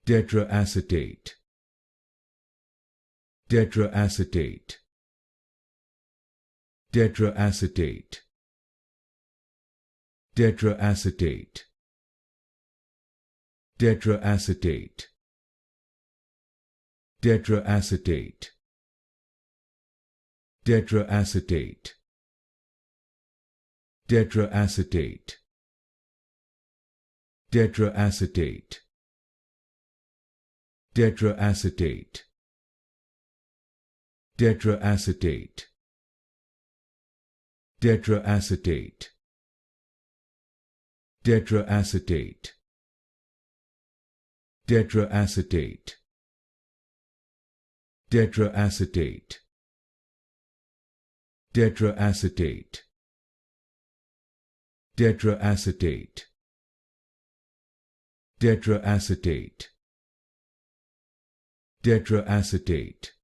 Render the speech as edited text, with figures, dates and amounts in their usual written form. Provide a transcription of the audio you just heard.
Tetraacetate. Tetraacetate. Tetraacetate. Tetraacetate. Tetraacetate. Tetraacetate. Tetraacetate. Tetraacetate. Tetraacetate. Tetraacetate. Tetraacetate. Tetraacetate. Tetraacetate. Tetraacetate. Tetraacetate. Tetraacetate. Tetraacetate. Tetraacetate. Tetraacetate.